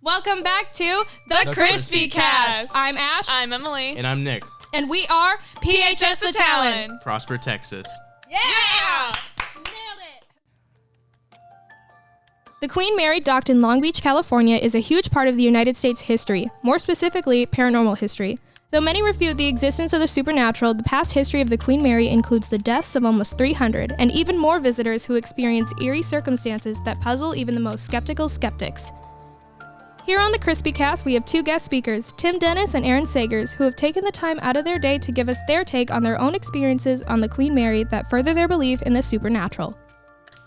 Welcome back to The Crispy Cast. I'm Ash. I'm Emily. And I'm Nick. And we are PHS the Talon. Prosper, Texas. Yeah! Nailed it! The Queen Mary docked in Long Beach, California is a huge part of the United States history, more specifically, paranormal history. Though many refute the existence of the supernatural, the past history of the Queen Mary includes the deaths of almost 300, and even more visitors who experience eerie circumstances that puzzle even the most skeptical skeptics. Here on the Crispy Cast, we have two guest speakers, Tim Dennis and Aaron Sagers, who have taken the time out of their day to give us their take on their own experiences on the Queen Mary that further their belief in the supernatural.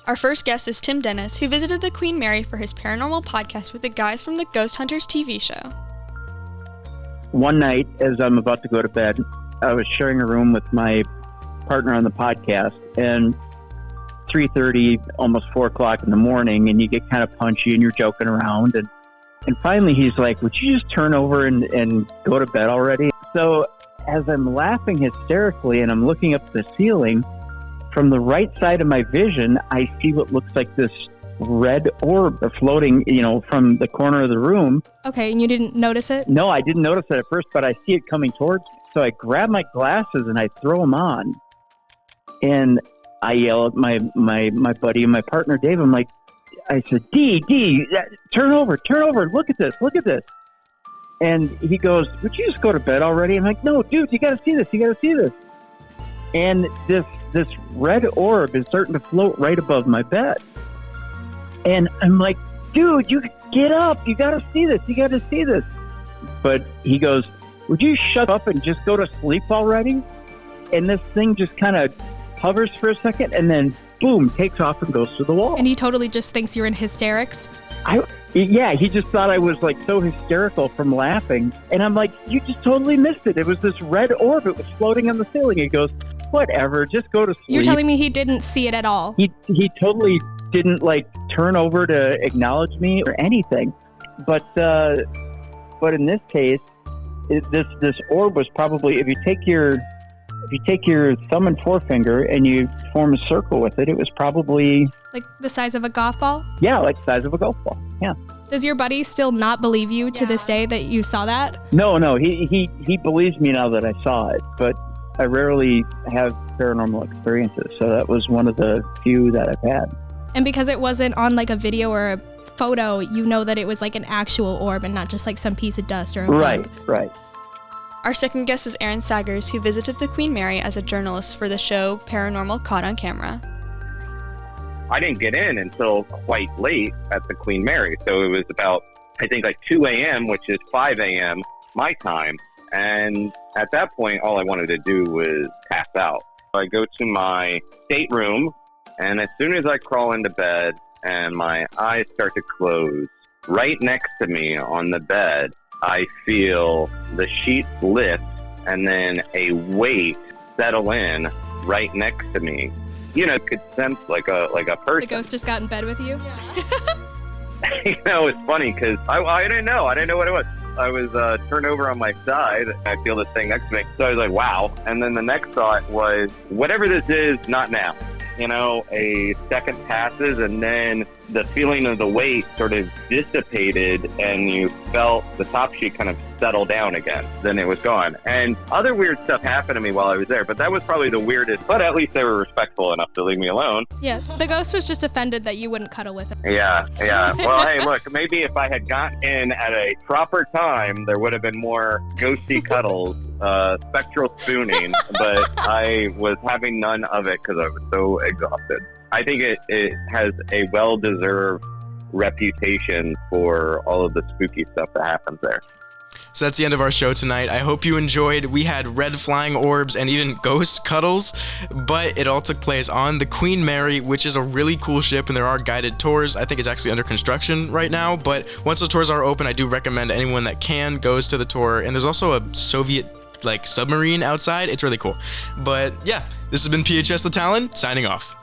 Our first guest is Tim Dennis, who visited the Queen Mary for his paranormal podcast with the guys from the Ghost Hunters TV show. One night, as I'm about to go to bed, I was sharing a room with my partner on the podcast, and 3:30, almost 4 o'clock in the morning, and you get kind of punchy and you're joking around, and finally he's like, would you just turn over and go to bed already? So as I'm laughing hysterically and I'm looking up at the ceiling, from the right side of my vision, I see what looks like this red orb floating, from the corner of the room. Okay, and you didn't notice it? No, I didn't notice it at first, but I see it coming towards me. So I grab my glasses and I throw them on. And I yell at my buddy and my partner, Dave. I said, D, turn over, look at this. And he goes, would you just go to bed already? I'm like, no, dude, you got to see this. And this red orb is starting to float right above my bed. And I'm like, dude, you get up. You got to see this. But he goes, would you shut up and just go to sleep already? And this thing just kind of hovers for a second and then boom, takes off and goes to the wall. And he totally just thinks you're in hysterics? He just thought I was like so hysterical from laughing. And I'm like, you just totally missed it. It was this red orb. It was floating on the ceiling. He goes, whatever, just go to sleep. You're telling me he didn't see it at all? He totally didn't turn over to acknowledge me or anything. But in this case, this orb was probably, if you take your thumb and forefinger and you form a circle with it, it was probably like the size of a golf ball? Yeah, like the size of a golf ball. Yeah. Does your buddy still not believe you to this day that you saw that? No, he believes me now that I saw it, but I rarely have paranormal experiences, so that was one of the few that I've had. And because it wasn't on a video or a photo, you know that it was an actual orb and not just some piece of dust or a bug. Right. Our second guest is Aaron Sagers, who visited the Queen Mary as a journalist for the show Paranormal Caught on Camera. I didn't get in until quite late at the Queen Mary, so it was about, I think 2 a.m., which is 5 a.m. my time. And at that point, all I wanted to do was pass out. So I go to my stateroom, and as soon as I crawl into bed and my eyes start to close, right next to me on the bed, I feel the sheets lift and then a weight settle in right next to me. I could sense like a person. The ghost just got in bed with you? Yeah. It's funny because I didn't know. I didn't know what it was. I was turned over on my side. I feel this thing next to me. So I was like, wow. And then the next thought was, whatever this is, not now. A second passes and then the feeling of the weight sort of dissipated and you felt the top sheet kind of settle down again. Then it was gone. And other weird stuff happened to me while I was there, but that was probably the weirdest. But at least they were respectful enough to leave me alone. Yeah, the ghost was just offended that you wouldn't cuddle with him. Yeah. Well, hey, look, maybe if I had gotten in at a proper time, there would have been more ghosty cuddles, spectral spooning, but I was having none of it because I was so exhausted. I think it has a well-deserved reputation for all of the spooky stuff that happens there. So that's the end of our show tonight. I hope you enjoyed. We had red flying orbs and even ghost cuddles, but it all took place on the Queen Mary, which is a really cool ship, and there are guided tours. I think it's actually under construction right now, but once the tours are open, I do recommend anyone that can goes to the tour. And there's also a Soviet submarine outside. It's really cool. But yeah, this has been PHS the Talon, signing off.